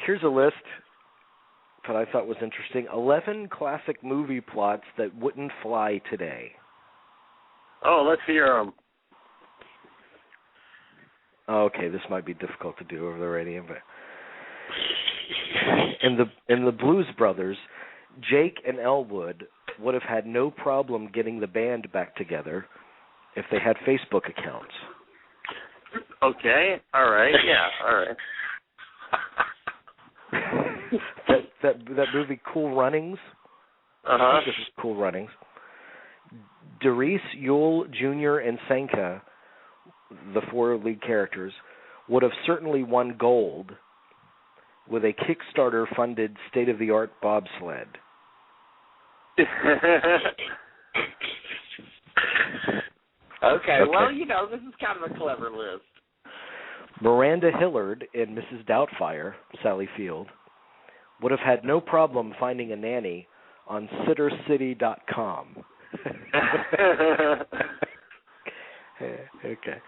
Here's a list that I thought was interesting. 11 classic movie plots that wouldn't fly today. Oh, let's hear them. Okay, this might be difficult to do over the radio, but in the Blues Brothers, Jake and Elwood would have had no problem getting the band back together if they had Facebook accounts. Okay, all right, yeah, all right. that movie Cool Runnings? Uh-huh. This is Cool Runnings. Derice, Yule, Jr., and Senka, the four lead characters, would have certainly won gold with a Kickstarter-funded state-of-the-art bobsled. Okay, well, this is kind of a clever list. Miranda Hillard in Mrs. Doubtfire, Sally Field, would have had no problem finding a nanny on SitterCity.com. Okay.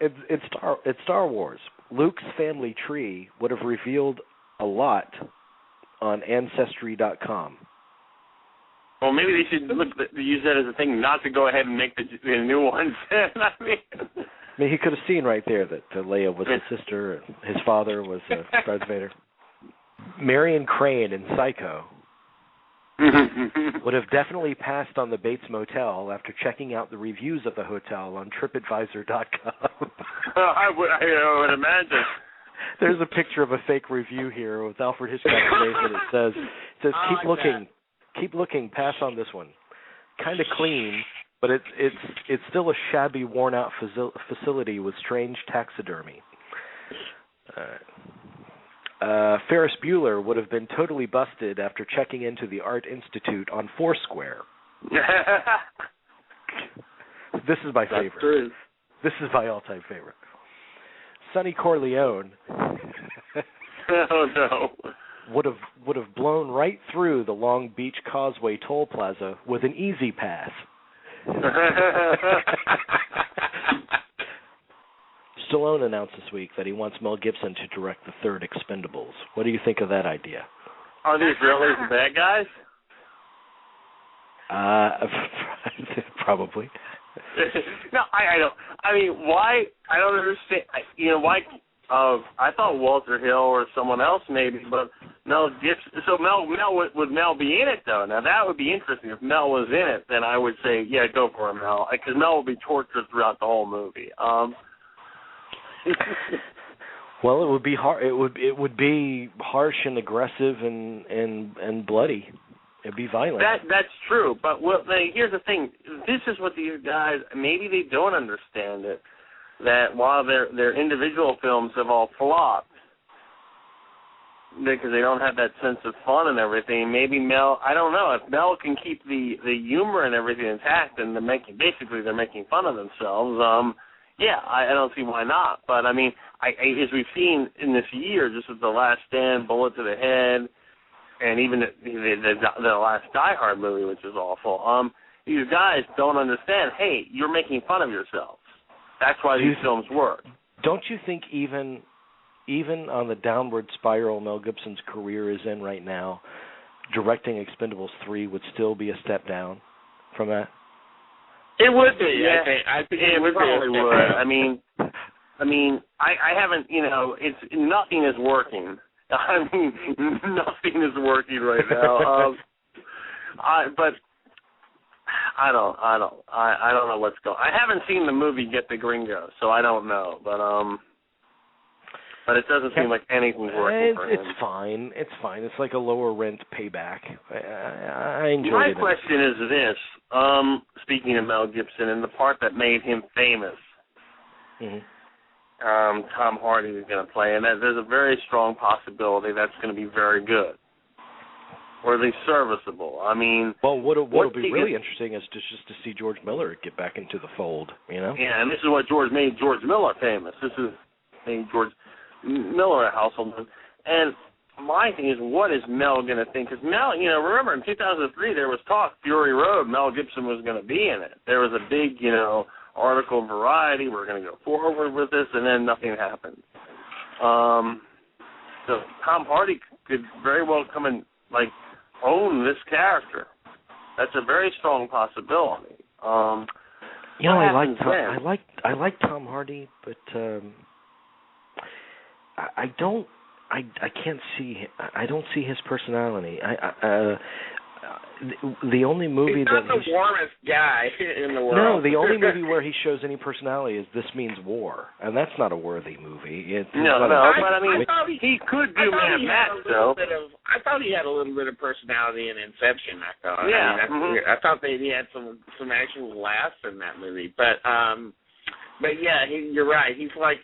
It's Star Wars. Luke's family tree would have revealed a lot on Ancestry.com. Well, maybe they should use that as a thing not to go ahead and make the new ones. I mean, he could have seen right there that Leia was his sister and his father was Darth Vader. Marion Crane in Psycho would have definitely passed on the Bates Motel after checking out the reviews of the hotel on TripAdvisor.com. I would imagine. There's a picture of a fake review here with Alfred Hitchcock's face, and it says keep looking, pass on this one. Kind of clean, but it's still a shabby, worn-out facility with strange taxidermy. Ferris Bueller would have been totally busted after checking into the Art Institute on Foursquare. This is my favorite. True. This is my all-time favorite. Sonny Corleone oh, no. would have blown right through the Long Beach Causeway toll plaza with an easy pass. Stallone announced this week that he wants Mel Gibson to direct the third Expendables. What do you think of that idea? Are these really the bad guys? Probably. No, I don't. I mean, why? I don't understand. Why? I thought Walter Hill or someone else maybe, but Mel Gibson. So would Mel be in it though? Now that would be interesting. If Mel was in it, then I would say, yeah, go for it, Mel, because Mel will be tortured throughout the whole movie. Well, it would be hard. It would be harsh and aggressive and bloody. It'd be violent. That's true. But here's the thing. This is what these guys maybe they don't understand it. That while their individual films have all flopped because they don't have that sense of fun and everything, maybe Mel. I don't know if Mel can keep the humor and everything intact, and they're making fun of themselves. Yeah, I don't see why not. But, I mean, as we've seen in this year, just with The Last Stand, Bullet to the Head, and even the last Die Hard movie, which is awful, these guys don't understand, hey, you're making fun of yourselves. That's why these films work. Don't you think even on the downward spiral Mel Gibson's career is in right now, directing Expendables 3 would still be a step down from that? It would be. Yeah, I think it probably would. I mean, I haven't. It's nothing is working. I mean, nothing is working right now. But I don't know what's going. I haven't seen the movie Get the Gringo, so I don't know. But it doesn't seem like anything's working for him. It's fine. It's fine. It's like a lower rent payback. I enjoyed My it. My question is this. Speaking of Mel Gibson and the part that made him famous, Tom Hardy is going to play, and there's a very strong possibility that's going to be very good, or at least serviceable. I mean, well, what'll be really interesting is just to see George Miller get back into the fold. Yeah, and this is what made George Miller famous. This is made George Miller a household name. And my thing is, what is Mel going to think? Because Mel, remember in 2003 there was talk, Fury Road, Mel Gibson was going to be in it. There was a big, article in Variety, we're going to go forward with this, and then nothing happened. So Tom Hardy could very well come and like own this character. That's a very strong possibility. I like Tom Hardy, but I can't see. I don't see his personality. The only movie he's not the warmest guy in the world. No, the only movie where he shows any personality is This Means War, and that's not a worthy movie. But I mean, he could do Mad Max, though. I thought he had a little bit of personality in Inception. I thought. Yeah. I thought he had some actual laughs in that movie. But yeah, you're right. He's sort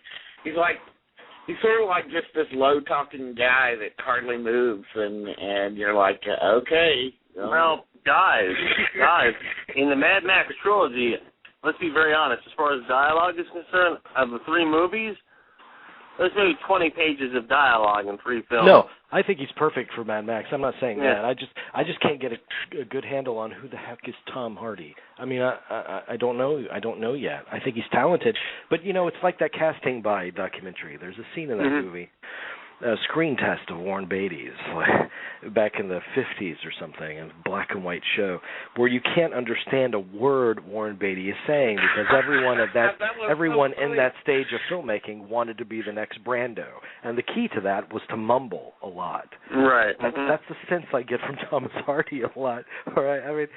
of like just this low-talking guy that hardly moves, and you're like, okay. Well, guys, in the Mad Max trilogy, let's be very honest, as far as dialogue is concerned, of the 3 movies, there's maybe 20 pages of dialogue in 3 films. No, I think he's perfect for Mad Max. I'm not saying that. I just can't get a good handle on who the heck is Tom Hardy. I mean, I don't know. I don't know yet. I think he's talented, but it's like that Casting By documentary. There's a scene in that movie, a screen test of Warren Beatty's, back in the 50s or something, a black and white show, where you can't understand a word Warren Beatty is saying because everyone in that stage of filmmaking wanted to be the next Brando, and the key to that was to mumble a lot. Right. That's the sense I get from Thomas Hardy a lot. Right? I mean,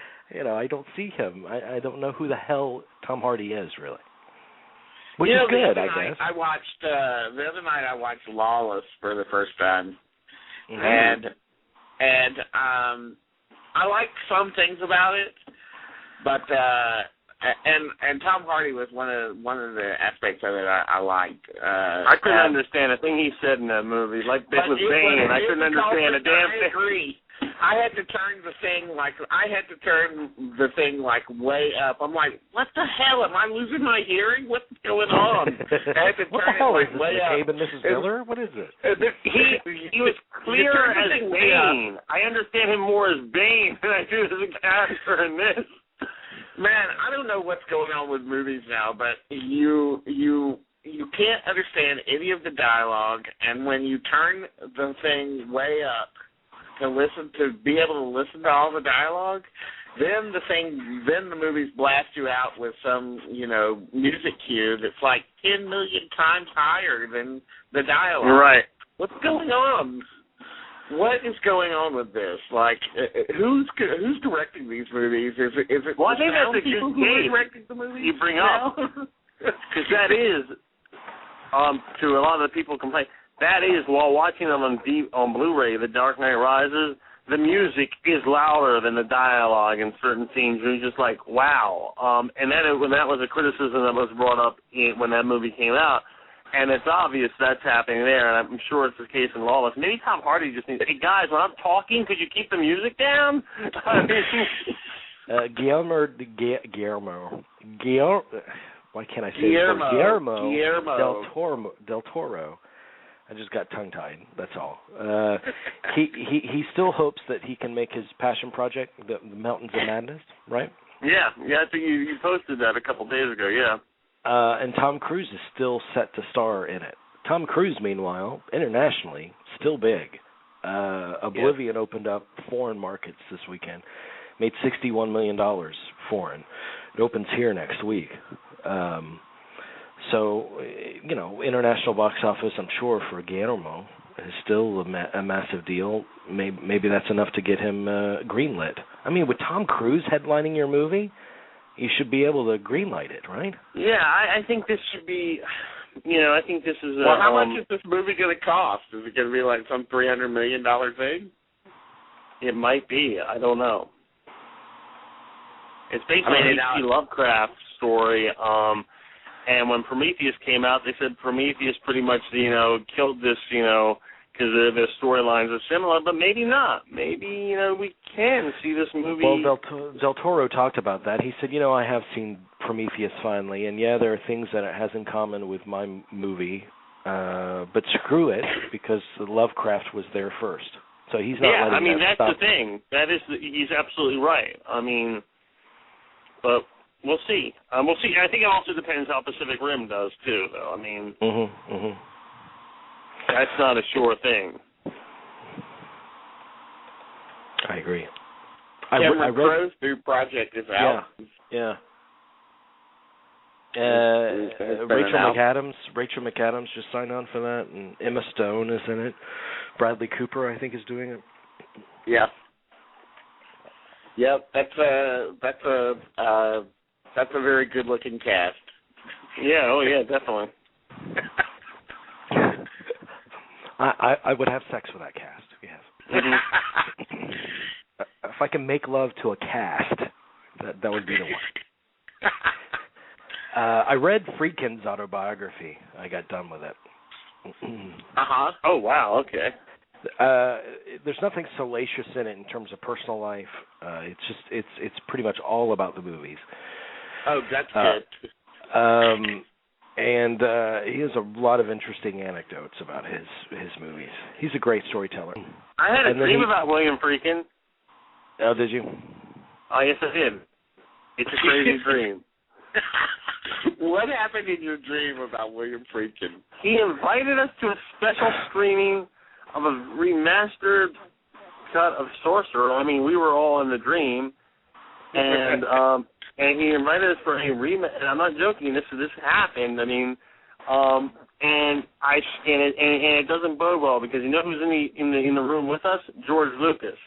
I don't see him. I don't know who the hell Tom Hardy is really. Which is good, I guess. The other night I watched Lawless for the first time, and I like some things about it, but and Tom Hardy was one of the aspects of it I liked. I couldn't understand a thing he said in that movie. Like this was Bane, I couldn't understand a damn thing. I agree. I had to turn the thing way up. I'm like, what the hell? Am I losing my hearing? What's going on? I had to what turn the hell it is this, way up. McCabe and Mrs. Miller? What is it? He was clear as Bane. I understand him more as Bane than I do as a character in this. Man, I don't know what's going on with movies now, but you can't understand any of the dialogue, and when you turn the thing way up to be able to listen to all the dialogue, then the movies blast you out with some, music cue that's like 10 million times higher than the dialogue. Right. What's going on? What is going on with this? Like, who's directing these movies? Is it? Well, I think that's a people good who are game directing the movies you bring up, because that is, to a lot of the people complain. That is, while watching them on Blu-ray, The Dark Knight Rises, the music is louder than the dialogue in certain scenes. You're just like, wow. And then when that was a criticism that was brought up when that movie came out, and it's obvious that's happening there, and I'm sure it's the case in Lawless. Maybe Tom Hardy just needs, hey, guys, when I'm talking, could you keep the music down? Guillermo, why can't I say Guillermo del Toro. I just got tongue-tied, that's all. He still hopes that he can make his passion project, the Mountains of Madness, right? Yeah, I think you posted that a couple days ago, yeah. And Tom Cruise is still set to star in it. Tom Cruise, meanwhile, internationally, still big. Oblivion opened up foreign markets this weekend, made $61 million foreign. It opens here next week. So, international box office, I'm sure, for Guillermo is still a massive deal. Maybe that's enough to get him greenlit. I mean, with Tom Cruise headlining your movie, you should be able to greenlight it, right? Yeah, I think this should be, I think this is well, how much is this movie going to cost? Is it going to be like some $300 million thing? It might be. I don't know. It's based on an H.P. Lovecraft story, and when Prometheus came out, they said Prometheus pretty much, killed this, because the storylines are similar, but maybe not. Maybe, we can see this movie. Well, Del Toro talked about that. He said, I have seen Prometheus finally, and yeah, there are things that it has in common with my movie, but screw it, because Lovecraft was there first. So he's not letting that stop. That's the thing. He's absolutely right. But we'll see. We'll see. I think it also depends how Pacific Rim does, too, though. That's not a sure thing. I agree. Cameron Crowe's new project is out. Yeah. Rachel McAdams just signed on for that, and Emma Stone is in it. Bradley Cooper, I think, is doing it. Yeah. Yep, that's a very good looking cast. Yeah, oh yeah, definitely. I would have sex with that cast. Yes. Mm-hmm. If I can make love to a cast, that would be the one. I read Friedkin's autobiography. I got done with it. Oh wow. Okay. There's nothing salacious in it in terms of personal life. It's pretty much all about the movies. Oh, that's good. And he has a lot of interesting anecdotes about his movies. He's a great storyteller. I had a dream about William Friedkin. Oh, did you? Oh, yes, I did. It's a crazy dream. What happened in your dream about William Friedkin? He invited us to a special screening of a remastered cut of Sorcerer. I mean, we were all in the dream, and he invited us for a remake. And I'm not joking. This happened. I mean, and it doesn't bode well because you know who's in the room with us? George Lucas.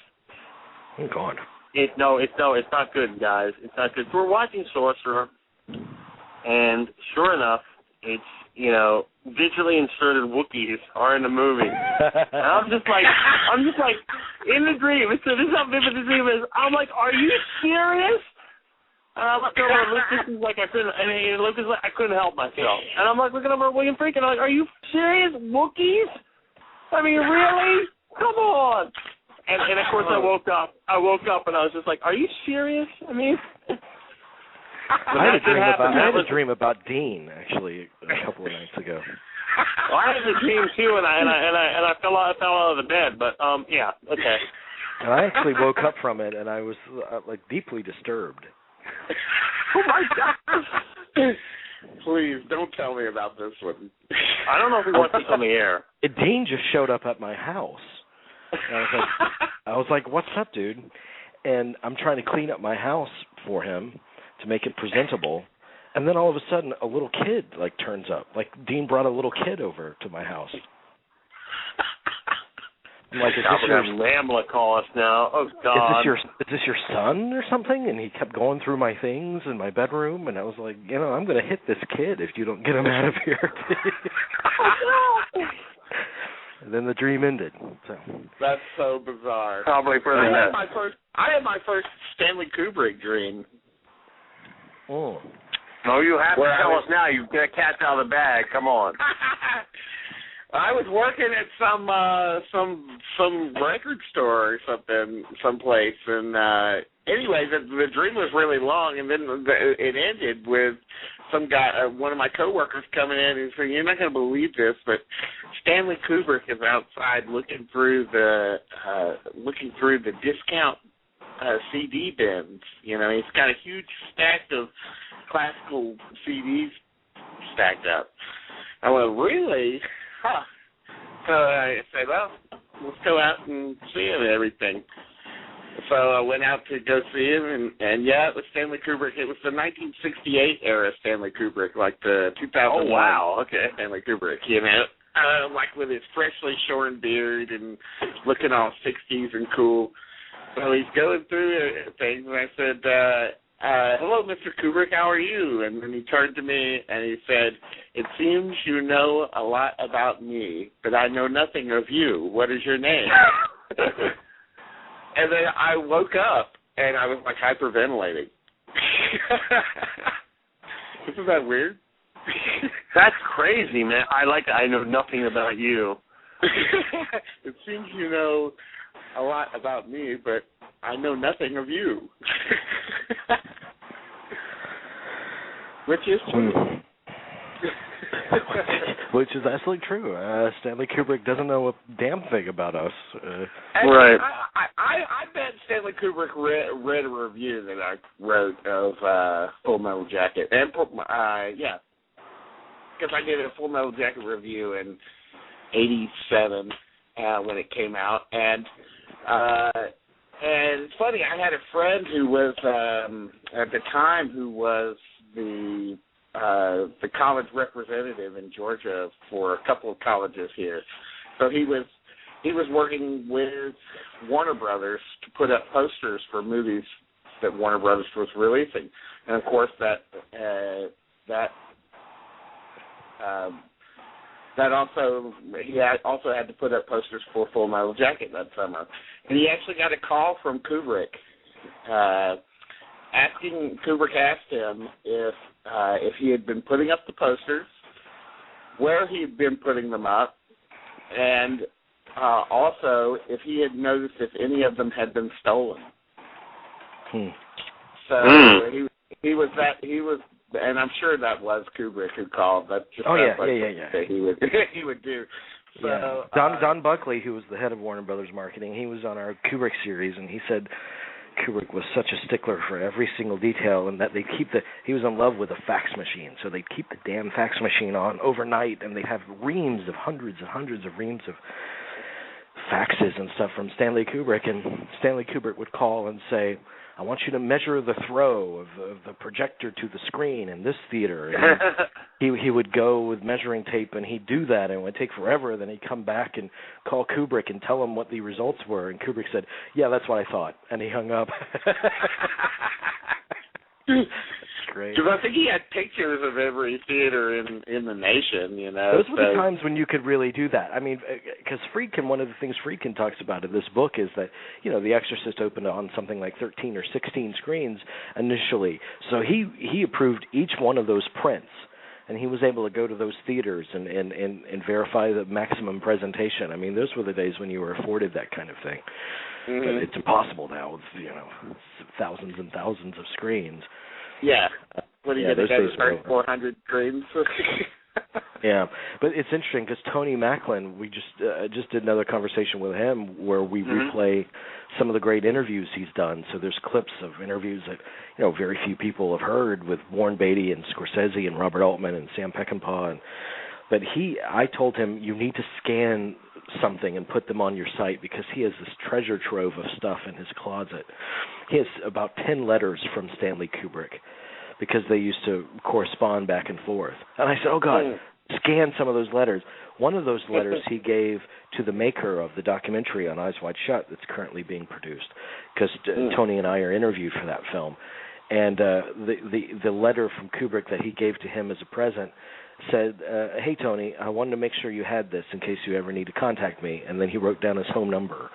Oh God. It's not good, guys. It's not good. So we're watching Sorcerer, and sure enough, it's digitally inserted Wookiees are in the movie. And I'm just like in the dream. So this is how vivid the dream is. I'm like, are you serious? And I looked over at Lucas, like I couldn't, and Lucas like I couldn't help myself. And I'm like looking over at William Friedkin. I'm like, are you serious? Wookiees? I mean, really? Come on. And of course I woke up and I was just like, are you serious? I mean. I had a dream about Dean actually a couple of nights ago. Well, I had a dream too, and I fell out of the bed. But yeah, okay. And I actually woke up from it, and I was like deeply disturbed. Oh my gosh! Please don't tell me about this one. I don't know if he wants this on the air. Dean just showed up at my house. And I was like, "What's up, dude?" And I'm trying to clean up my house for him to make it presentable, and then all of a sudden a little kid turns up. Like Dean brought a little kid over to my house. I'm like, is this your Lambla call us now? Oh God! Is this your son or something? And he kept going through my things in my bedroom, and I was like, I'm going to hit this kid if you don't get him out of here. And then the dream ended. So. That's so bizarre. Probably for the best. I had my first Stanley Kubrick dream. Oh. No, you have to tell us now. You get a cat out of the bag. Come on. I was working at some record store or something, someplace, and anyway, the dream was really long, and then it ended with some guy, one of my coworkers, coming in and saying, "You're not going to believe this, but Stanley Kubrick is outside looking through the discount CD bins. He's got a huge stack of classical CDs stacked up." I went, "Really? Huh." So I said, "Well, let's go out and see him and everything." So I went out to go see him, and yeah, it was Stanley Kubrick. It was the 1968 era Stanley Kubrick, like the 2001. Oh, wow. Okay. Stanley Kubrick, like with his freshly shorn beard and looking all 60s and cool. So he's going through things, and I said, "Hello, Mr. Kubrick, how are you?" And then he turned to me, and he said, "It seems you know a lot about me, but I know nothing of you. What is your name?" And then I woke up, and I was, hyperventilating. Isn't that weird? That's crazy, man. I know nothing about you. It seems you know a lot about me, but I know nothing of you. Which is true. Which is absolutely true. Stanley Kubrick doesn't know a damn thing about us. Right. I bet Stanley Kubrick read a review that I wrote of Full Metal Jacket. And, yeah. Because I did a Full Metal Jacket review, and '87 when it came out, and it's funny. I had a friend who was at the time who was the college representative in Georgia for a couple of colleges here. So he was working with Warner Brothers to put up posters for movies that Warner Brothers was releasing, and of course that also he also had to put up posters for Full Metal Jacket that summer, and he actually got a call from Kubrick. Kubrick asked him if he had been putting up the posters, where he had been putting them up, and also if he had noticed if any of them had been stolen. So he was, and I'm sure that was Kubrick who called. That just that he would do. So, yeah. Don Buckley, who was the head of Warner Brothers marketing, he was on our Kubrick series, and he said Kubrick was such a stickler for every single detail, and that he was in love with a fax machine, so they'd keep the damn fax machine on overnight, and they'd have hundreds and hundreds of reams of faxes and stuff from Stanley Kubrick, and Stanley Kubrick would call and say, I want you to measure the throw of the projector to the screen in this theater. And he would go with measuring tape, and he'd do that, and it would take forever. Then he'd come back and call Kubrick and tell him what the results were, and Kubrick said, yeah, that's what I thought, and he hung up. Great. Because I think he had pictures of every theater in the nation, you know. Those were the times when you could really do that. I mean, because Friedkin, one of the things Friedkin talks about in this book is that, you know, The Exorcist opened on something like 13 or 16 screens initially. So he approved each one of those prints, and he was able to go to those theaters and verify the maximum presentation. I mean, those were the days when you were afforded that kind of thing. Mm-hmm. But it's impossible now with, you know, thousands and thousands of screens. Yeah. What are you going to get, 400 screens? Yeah, but it's interesting because Tony Macklin, we just did another conversation with him where we replay some of the great interviews he's done. So there's clips of interviews that, you know, very few people have heard with Warren Beatty and Scorsese and Robert Altman and Sam Peckinpah. But I told him, you need to scan something and put them on your site because he has this treasure trove of stuff in his closet. He has about 10 letters from Stanley Kubrick because they used to correspond back and forth. And I said, oh, God, scan some of those letters. One of those letters he gave to the maker of the documentary on Eyes Wide Shut that's currently being produced because Tony and I are interviewed for that film. And the letter from Kubrick that he gave to him as a present said, hey, Tony, I wanted to make sure you had this in case you ever need to contact me. And then he wrote down his home number.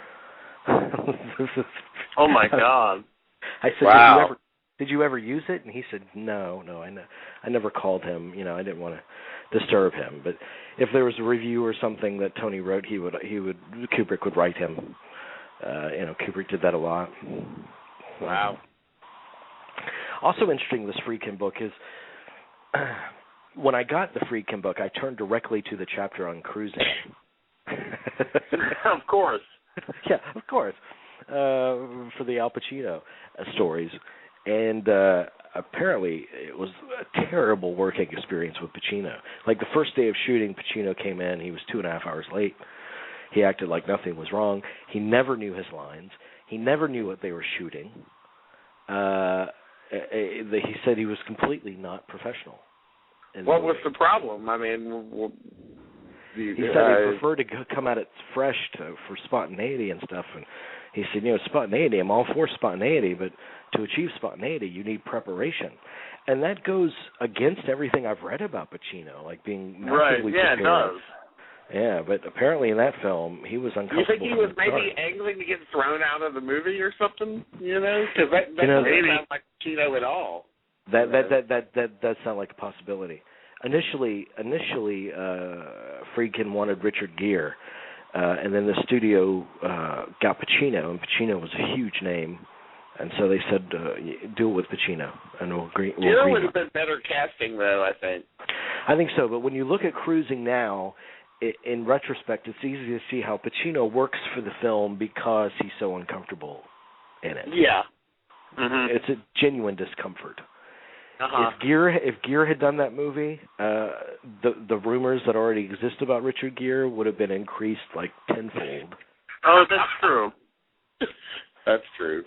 Oh, my God. I said, wow. Did you ever use it? And he said, no, I never called him. You know, I didn't want to disturb him. But if there was a review or something that Tony wrote, Kubrick would write him. You know, Kubrick did that a lot. Wow. Also interesting, this Friedkin book is, when I got the Friedkin book, I turned directly to the chapter on cruising. Of course. Yeah, of course. For the Al Pacino stories. And apparently it was a terrible working experience with Pacino. Like the first day of shooting, Pacino came in. He was 2.5 hours late. He acted like nothing was wrong. He never knew his lines. He never knew what they were shooting. He said he was completely not professional. What was the problem? I mean, he said he preferred to come at it fresh for spontaneity and stuff. And he said, you know, spontaneity, I'm all for spontaneity, but to achieve spontaneity, you need preparation. And that goes against everything I've read about Pacino, like being massively prepared. It does. Yeah, but apparently in that film, he was uncomfortable. You think he was maybe angling to get thrown out of the movie or something? You know, because that doesn't sound like Pacino at all. That does sound like a possibility. Initially, Friedkin wanted Richard Gere, and then the studio got Pacino, and Pacino was a huge name, and so they said, do it with Pacino, and we'll agree. Gere would have been better casting, though, I think. I think so, but when you look at Cruising now, in retrospect, it's easy to see how Pacino works for the film because he's so uncomfortable in it. Yeah. It's a genuine discomfort. If Gere had done that movie, the rumors that already exist about Richard Gere would have been increased like tenfold. Oh, that's true. That's true.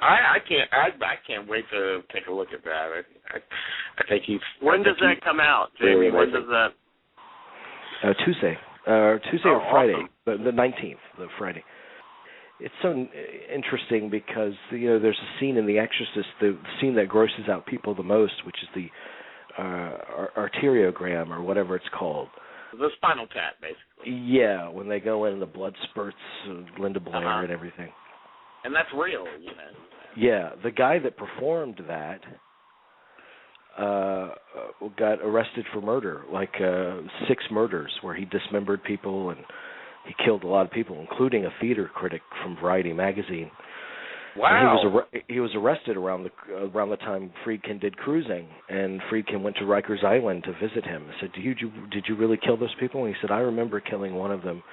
I can't wait to take a look at that. I think he's. When does that come out, Jamie? When does that? Tuesday or Friday, awesome. the 19th, the Friday. It's so interesting because there's a scene in The Exorcist, the scene that grosses out people the most, which is the arteriogram or whatever it's called. The spinal tap, basically. Yeah, when they go in and the blood spurts, Linda Blair and everything. And that's real, Yeah, the guy that performed that got arrested for murder, like 6 murders where he dismembered people and he killed a lot of people, including a theater critic from Variety magazine. Wow! And he was arrested around the time Friedkin did Cruising, and Friedkin went to Rikers Island to visit him. I said, "Did you really kill those people?" And he said, "I remember killing one of them.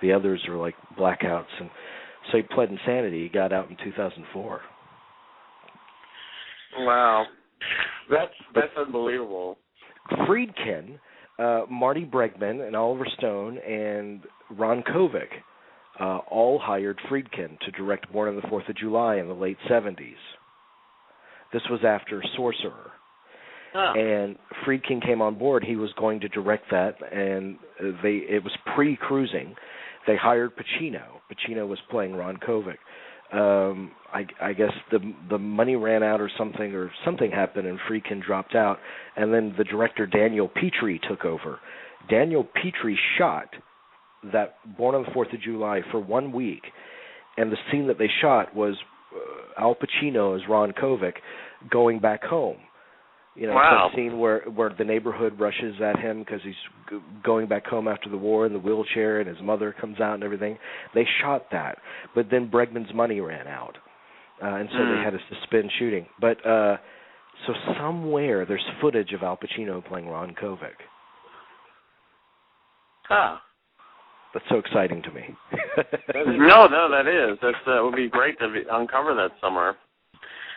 The others are like blackouts." And so he pled insanity. He got out in 2004. Wow, that's unbelievable. Friedkin, Marty Bregman, and Oliver Stone, and Ron Kovic all hired Friedkin to direct Born on the 4th of July in the late 70s. This was after Sorcerer. And Friedkin came on board. He was going to direct that, and it was pre-Cruising. They hired Pacino. Pacino was playing Ron Kovic. I guess the money ran out or something happened, and Friedkin dropped out. And then the director Daniel Petrie took over. Daniel Petrie shot that Born on the 4th of July for 1 week, and the scene that they shot was Al Pacino as Ron Kovic going back home. Wow. It's that scene where the neighborhood rushes at him because he's going back home after the war in the wheelchair, and his mother comes out and everything. They shot that, but then Bregman's money ran out, and so they had to suspend shooting. But so somewhere there's footage of Al Pacino playing Ron Kovic. That's so exciting to me. No, that is. That would be great to uncover that somewhere.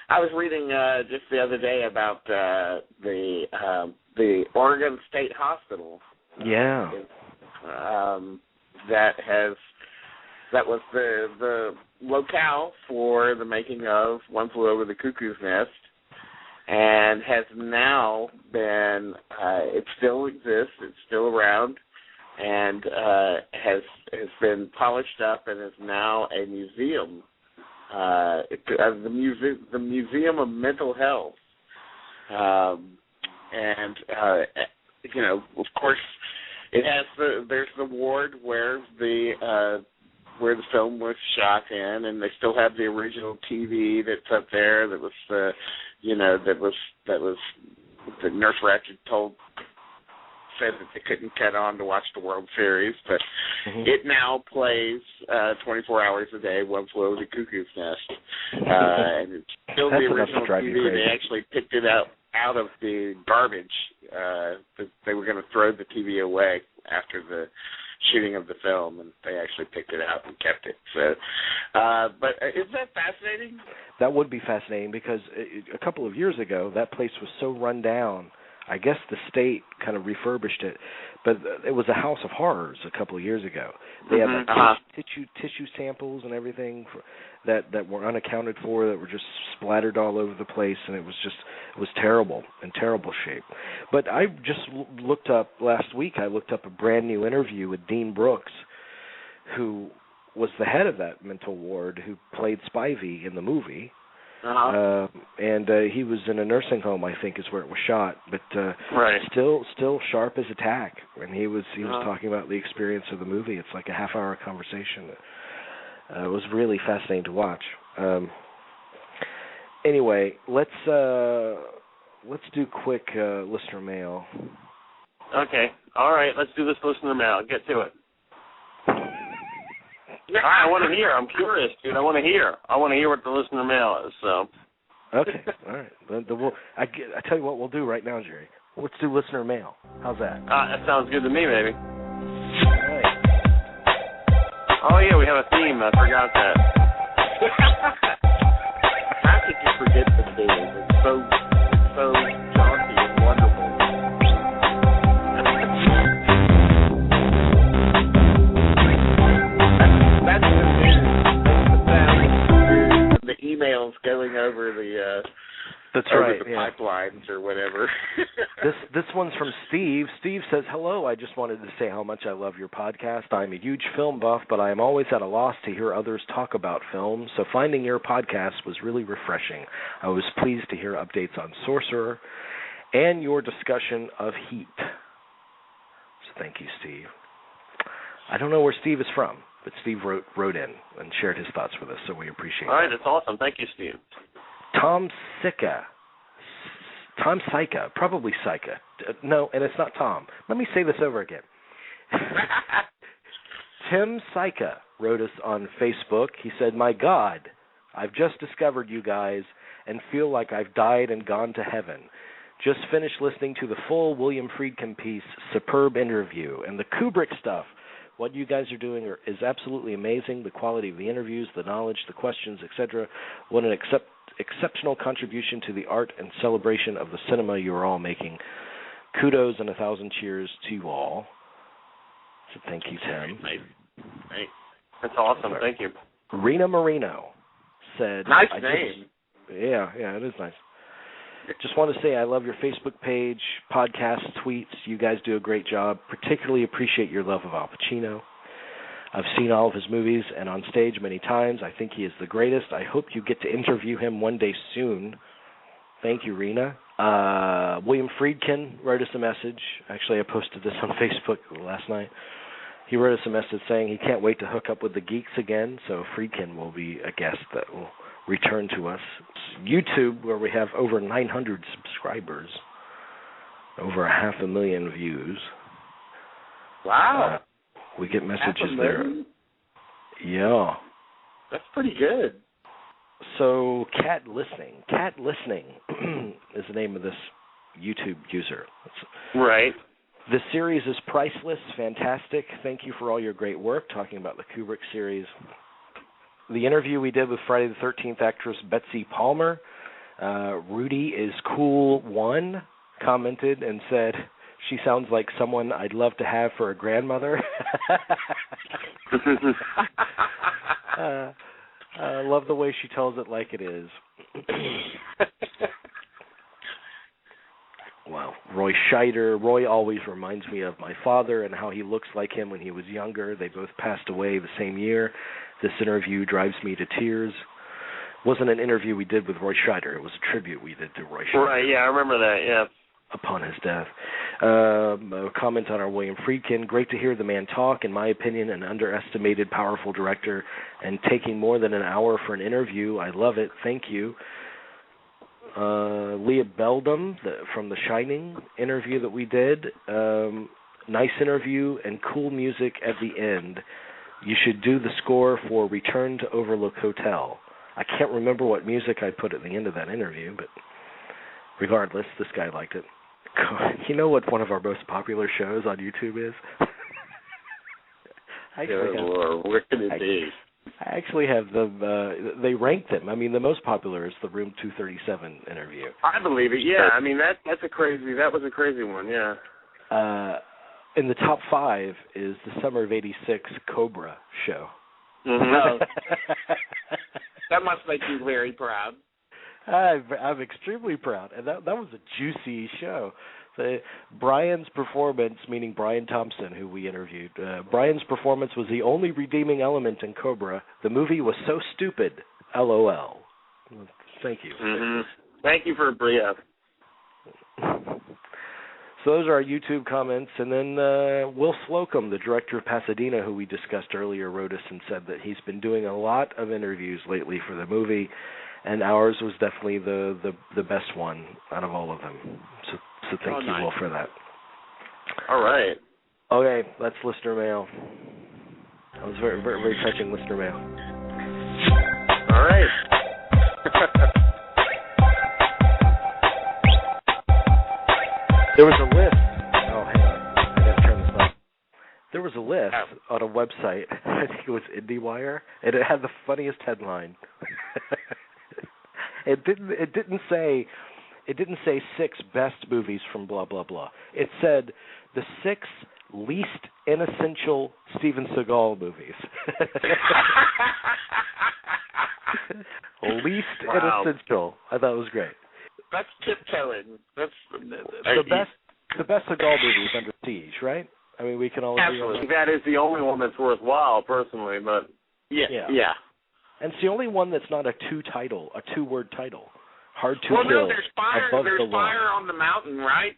I was reading just the other day about the Oregon State Hospital. Yeah. That was the locale for the making of One Flew Over the Cuckoo's Nest, and has now been. It still exists. It's still around, and has been polished up and is now a museum. The Museum of Mental Health, and of course, it has there's the ward where the film was shot in, and they still have the original TV that's up there. That was that Nurse Ratched said that they couldn't cut on to watch the World Series, but it now plays 24 hours a day, One Flew Over the Cuckoo's Nest. And it's still the original TV. They actually picked it out of the garbage. They were going to throw the TV away after the shooting of the film, and they actually picked it out and kept it. So, but isn't that fascinating? That would be fascinating because a couple of years ago, that place was so run down. I guess the state kind of refurbished it, but it was a house of horrors a couple of years ago. They had like tissue samples and everything that were unaccounted for, that were just splattered all over the place, and it was terrible, in terrible shape. But I just looked up last week. I looked up a brand new interview with Dean Brooks, who was the head of that mental ward, who played Spivey in the movie. And he was in a nursing home, I think, is where it was shot, but still sharp as a tack. And he was talking about the experience of the movie. It's like a half-hour conversation. It was really fascinating to watch. Anyway, let's do quick listener mail. Okay. All right. Let's do this listener mail. Get to it. I want to hear. I'm curious, dude. I want to hear what the listener mail is. So. Okay. All right. I tell you what we'll do right now, Jerry. Let's do listener mail. How's that? That sounds good to me, baby. All right. Oh yeah, we have a theme. I forgot that. How could you forget the theme? It's so That's over right. the Yeah. pipelines or whatever. This one's from Steve. Steve says, "Hello, I just wanted to say how much I love your podcast. I'm a huge film buff, but I am always at a loss to hear others talk about films, so finding your podcast was really refreshing. I was pleased to hear updates on Sorcerer and your discussion of Heat." So thank you, Steve. I don't know where Steve is from, but Steve wrote in and shared his thoughts with us, so we appreciate it. All right, that's awesome. Thank you, Steve. Tom Sika, probably Sika. No, and it's not Tom. Let me say this over again. Tim Sika wrote us on Facebook. He said, "My God, I've just discovered you guys and feel like I've died and gone to heaven. Just finished listening to the full William Friedkin piece, superb interview, and the Kubrick stuff. What you guys are doing is absolutely amazing. The quality of the interviews, the knowledge, the questions, etc. What an exceptional contribution to the art and celebration of the cinema you are all making. Kudos and 1,000 cheers to you all." So thank you, Tim. Nice. That's awesome. Thank you. Rena Marino said, Nice name. Yeah, it is nice. Just want to say I love your Facebook page, podcasts, tweets. You guys do a great job. Particularly appreciate your love of Al Pacino. I've seen all of his movies and on stage many times. I think he is the greatest. I hope you get to interview him one day soon. Thank you, Rena. William Friedkin wrote us a message. Actually, I posted this on Facebook last night. He wrote us a message saying he can't wait to hook up with the geeks again, so Friedkin will be a guest that will return to us. It's YouTube, where we have over 900 subscribers, over 500,000 views. Wow. We get messages there. Yeah. That's pretty good. So, Cat Listening is the name of this YouTube user. Right. The series is priceless, fantastic. Thank you for all your great work, talking about the Kubrick series. The interview we did with Friday the 13th actress Betsy Palmer, Rudy is cool 1, commented and said, "She sounds like someone I'd love to have for a grandmother." I love the way she tells it like it is. Wow. Roy Scheider. Roy always reminds me of my father and how he looks like him when he was younger. They both passed away the same year. This interview drives me to tears. It wasn't an interview we did with Roy Scheider. It was a tribute we did to Roy Scheider. Right, yeah, I remember that, yeah. Upon his death. A comment on our William Friedkin. Great to hear the man talk. In my opinion, an underestimated, powerful director, and taking more than an hour for an interview. I love it. Thank you. Leah Beldam from The Shining interview that we did. Nice interview and cool music at the end. You should do the score for Return to Overlook Hotel. I can't remember what music I put at the end of that interview, but regardless, this guy liked it. You know what one of our most popular shows on YouTube is? What can it be? I actually have them. They rank them. I mean, the most popular is the Room 237 interview. I believe it. Yeah, I mean that was a crazy one. Yeah. In the top 5 is the Summer of '86 Cobra show. Mm-hmm. That must make you very proud. I'm extremely proud, and that was a juicy show. Brian's performance, meaning Brian Thompson, who we interviewed, Brian's performance was the only redeeming element in Cobra. The movie was so stupid, LOL. Thank you. Mm-hmm. Thank you for Bria. So those are our YouTube comments, and then Will Slocum, the director of Pasadena, who we discussed earlier, wrote us and said that he's been doing a lot of interviews lately for the movie, and ours was definitely the best one out of all of them. So thank you, Will, for that. All right. Okay, that's listener mail. That was very, very, very touching listener mail. All right. There was a list. Oh, hang on. I got to turn this off. There was a list on a website. I think it was IndieWire, and it had the funniest headline. It didn't say 6 best movies from blah blah blah. It said the 6 least inessential Steven Seagal movies. Least inessential. I thought it was great. That's tiptoeing. That's the best Seagal movie is Under Siege, right? I mean, we can all agree on absolutely. That is the only one that's worthwhile, personally. But yeah. And it's the only one that's not a two-word title. Hard to Well, Kill. no, there's fire. Above There's the fire Law. on the mountain, right?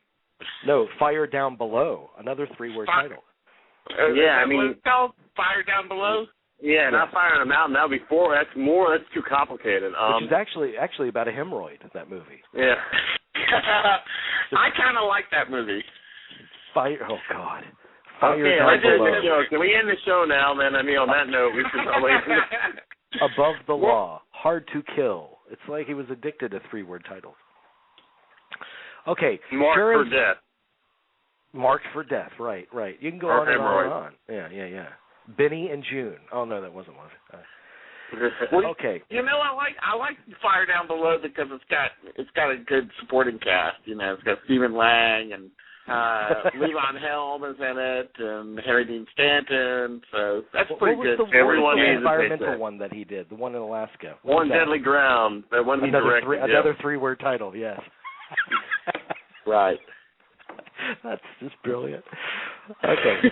No, Fire Down Below, another three-word title. Yeah, I mean, it's called Fire Down Below. Yeah, not Fire on a Mountain. That would be four. That's too complicated. Which is actually about a hemorrhoid, that movie. Yeah. I kind of like that movie. Fire. Oh God. Fire Okay, Down Below. Can we end the show now? Then I mean, on that note, we should probably. Above the Law, Hard to Kill. It's like he was addicted to three-word titles. Okay. Marked for Death. Marked for Death. Right. You can go on and on and on. Yeah. Benny and June. Oh no, that wasn't one. Okay. You know, I like Fire Down Below because it's got a good supporting cast. You know, it's got Stephen Lang and Levon Helm is in it, and Harry Dean Stanton. So that's pretty good. Everyone needs the environmental one that he did, the one in Alaska. One Deadly Ground. The one he directed. Another three-word title. Yes. Right. That's just brilliant. Okay.